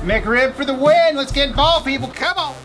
McRib for the win. Let's get involved, people. Come on.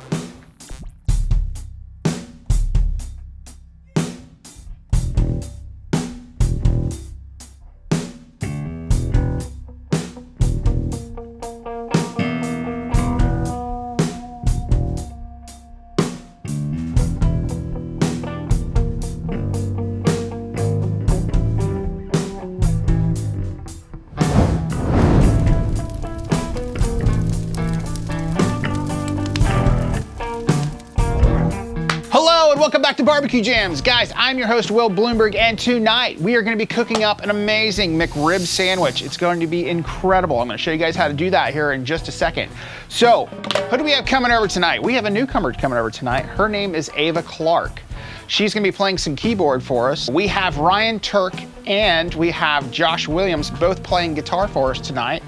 Welcome back to BBQ Jams. Guys, I'm your host, Will Bloomberg, and tonight we are going to be cooking up an amazing McRib sandwich. It's going to be incredible. I'm going to show you guys how to do that here in just a second. So, who do we have coming over tonight? We have a newcomer coming over tonight. Her name is Ava Clark. She's going to be playing some keyboard for us. We have Ryan Turk and we have Josh Williams both playing guitar for us tonight.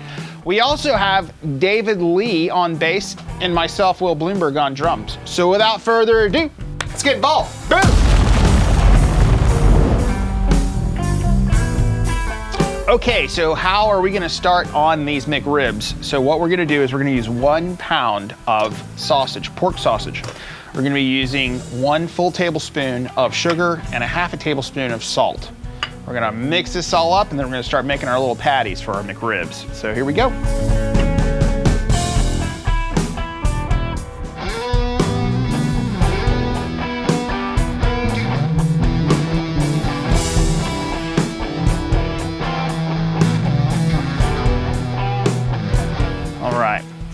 We also have David Lee on bass and myself, Will Bloomberg, on drums. So without further ado, let's get involved. Boom! Okay, so how are we gonna start on these McRibs? So what we're gonna do is we're gonna use 1 pound of sausage, pork sausage. We're gonna be using 1 full tablespoon of sugar and a half a tablespoon of salt. We're gonna mix this all up and then we're gonna start making our little patties for our McRibs. So here we go.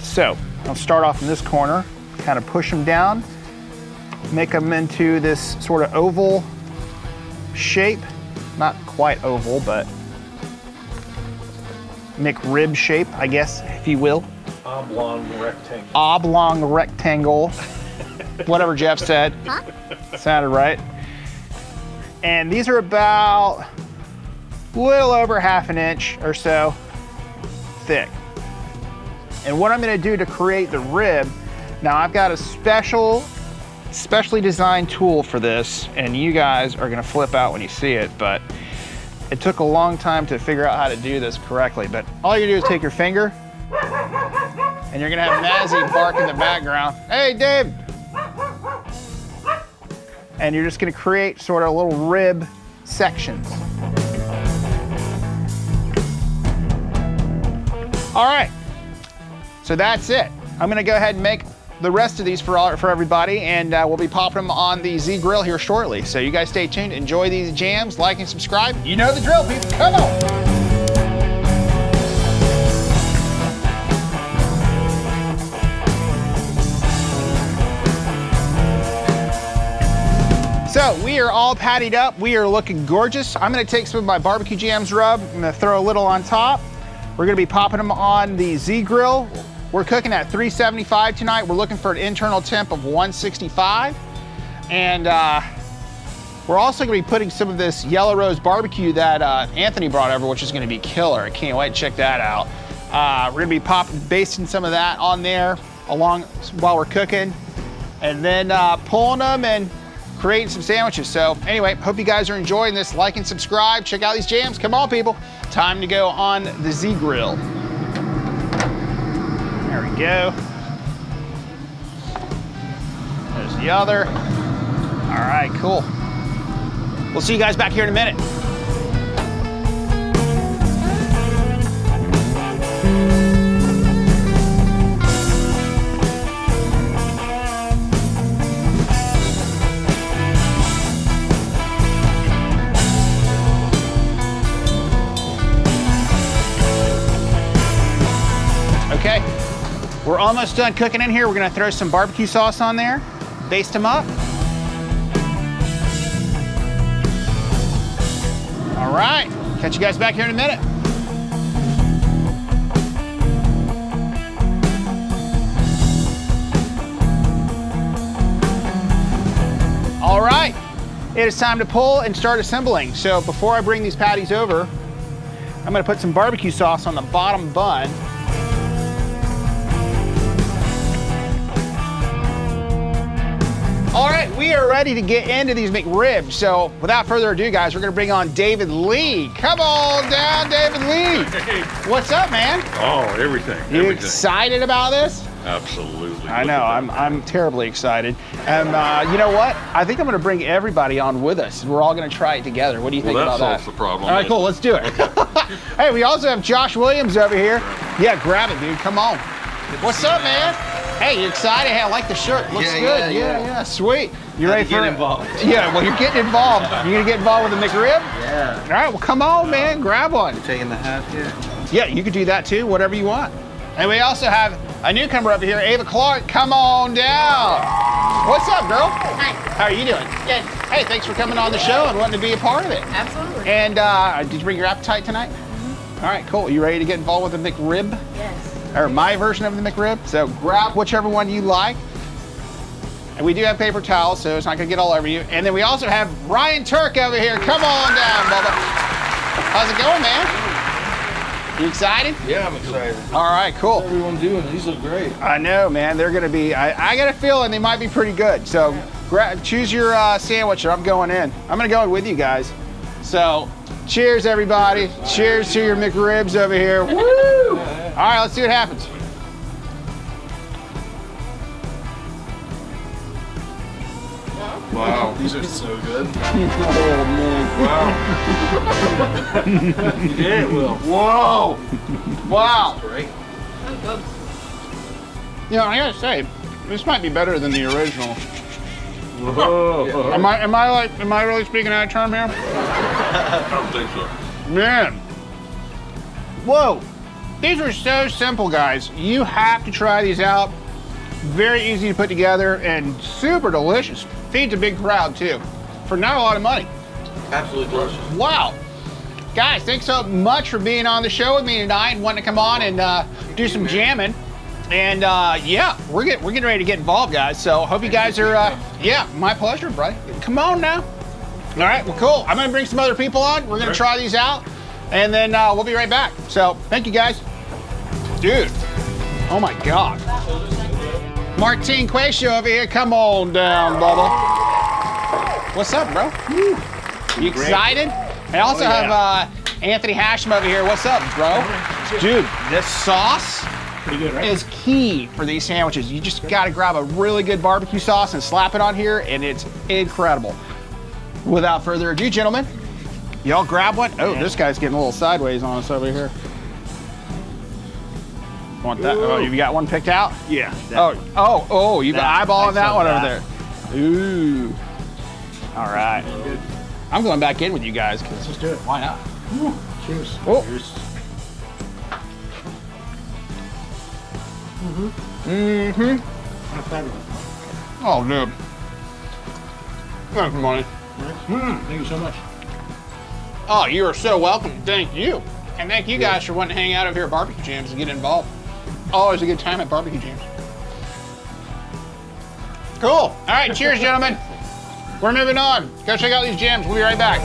So I'll start off in this corner, kind of push them down, make them into this sort of oval shape. Not quite oval, but McRib shape, I guess, if you will. Oblong rectangle. Oblong rectangle. Whatever Jeff said. Huh? Sounded right. And these are about a little over ½ an inch or so thick. And what I'm gonna do to create the rib, now I've got a specially designed tool for this, and you guys are gonna flip out when you see it, but it took a long time to figure out how to do this correctly. But all you do is take your finger, and you're gonna have Mazzy bark in the background. Hey, Dave! And you're just gonna create sort of little rib sections. All right. So that's it. I'm gonna go ahead and make the rest of these for everybody, and we'll be popping them on the Z Grill here shortly. So you guys stay tuned, enjoy these jams, like and subscribe. You know the drill, people, come on! So we are all pattied up. We are looking gorgeous. I'm gonna take some of my BBQ Jams rub. I'm gonna throw a little on top. We're gonna be popping them on the Z Grill. We're cooking at 375 tonight. We're looking for an internal temp of 165. And we're also gonna be putting some of this Yellow Rose BBQ that Anthony brought over, which is gonna be killer. I can't wait to check that out. We're gonna be basting some of that on there while we're cooking, and then pulling them and creating some sandwiches. So anyway, hope you guys are enjoying this. Like and subscribe, check out these jams. Come on, people. Time to go on the Z Grill. There we go. There's the other. All right, cool. We'll see you guys back here in a minute. Okay. We're almost done cooking in here. We're gonna throw some barbecue sauce on there, baste them up. All right, catch you guys back here in a minute. All right, it is time to pull and start assembling. So before I bring these patties over, I'm gonna put some barbecue sauce on the bottom bun. All right, we are ready to get into these McRibs. So without further ado, guys, we're gonna bring on David Lee. Come on down, David Lee. Hey. What's up, man? Oh, everything. You everything. excited about this? Absolutely. I know, I'm terribly excited. And you know what? I think I'm gonna bring everybody on with us. We're all gonna try it together. What do you think Well, that about that? solves the problem. All right, cool, let's do it. Hey, we also have Josh Williams over here. Yeah, grab it, dude, come on. What's up, man? Hey, you excited? Hey, I like the shirt. Looks good. Yeah, sweet. You ready for get involved? Yeah, well, you're getting involved. You gonna get involved with the McRib? Yeah. All right, well, come on, man, grab one. Taking the hat here. Yeah, you could do that too, whatever you want. And we also have a newcomer over here, Ava Clark. Come on down. What's up, girl? Hi. How are you doing? Good. Hey, thanks for coming on the show and wanting to be a part of it. Absolutely. And did you bring your appetite tonight? All right, cool. You ready to get involved with the McRib? Yes. Or my version of the McRib? So grab whichever one you like. And we do have paper towels, so it's not gonna get all over you. And then we also have Ryan Turk over here. Come on down, Bubba. How's it going, man? You excited? Yeah, I'm excited. All right, cool. What's everyone doing? These look great. I know, man. They're gonna be. I got a feeling they might be pretty good. So, choose your sandwich, or I'm going in. I'm gonna go in with you guys. So, cheers, everybody. Cheers to your McRibs over here. Woo! All right, let's see what happens. Wow, these are so good. Oh man! Wow. You did it, Will. Whoa! Wow! Great. You know, I gotta say, this might be better than the original. Whoa. Am I really speaking out of term here? I don't think so. Man. Whoa. These are so simple, guys. You have to try these out. Very easy to put together and super delicious. Feeds a big crowd too, for not a lot of money. Absolutely delicious. Wow. Guys, thanks so much for being on the show with me tonight and wanting to come on and do some jamming. And yeah, we're getting ready to get involved, guys. So hope you guys are, yeah, my pleasure, buddy. Come on now. All right, well, cool. I'm gonna bring some other people on. We're gonna try these out, and then we'll be right back. So thank you, guys. Dude, oh my God. Martin Quacio over here. Come on down, Bubba. What's up, bro? You excited? I also have Anthony Hashem over here. What's up, bro? Dude, this sauce is key for these sandwiches. You just gotta grab a really good barbecue sauce and slap it on here, and it's incredible. Without further ado, gentlemen, y'all grab one. Oh, this guy's getting a little sideways on us over here. Want that? Oh, you got one picked out? Yeah. Oh, you've been eyeballing that one over there. Ooh. All right. I'm going back in with you guys, because let's do it. Why not? Cheers. Oh. Cheers. Oh, dude. Thanks, money. Thank you so much. Oh, you are so welcome. Thank you. And thank you guys for wanting to hang out over here at BBQ Jams and get involved. Always a good time at BBQ Jams. Cool. All right, cheers, gentlemen. We're moving on. Go check out these jams. We'll be right back.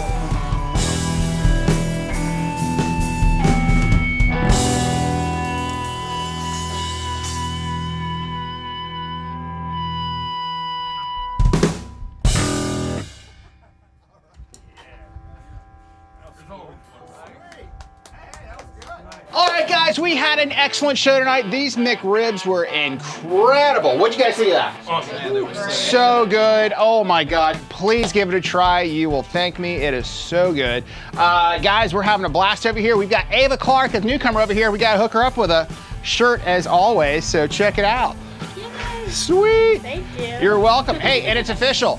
All right, guys, we had an excellent show tonight. These McRibs were incredible. What'd you guys think of that? Awesome. So good. Oh my God. Please give it a try. You will thank me. It is so good. Guys, we're having a blast over here. We've got Ava Clark, a newcomer over here. We got to hook her up with a shirt as always, so check it out. Yay. Sweet. Thank you. You're welcome. Hey, and it's official.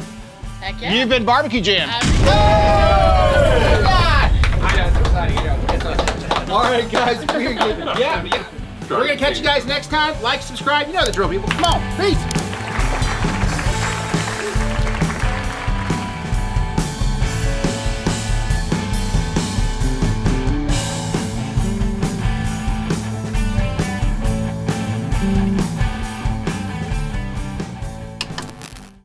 Heck yeah. You've been BBQ Jams. All right, guys. We're gonna catch you guys next time. Like, subscribe. You know the drill, people. Come on. Peace.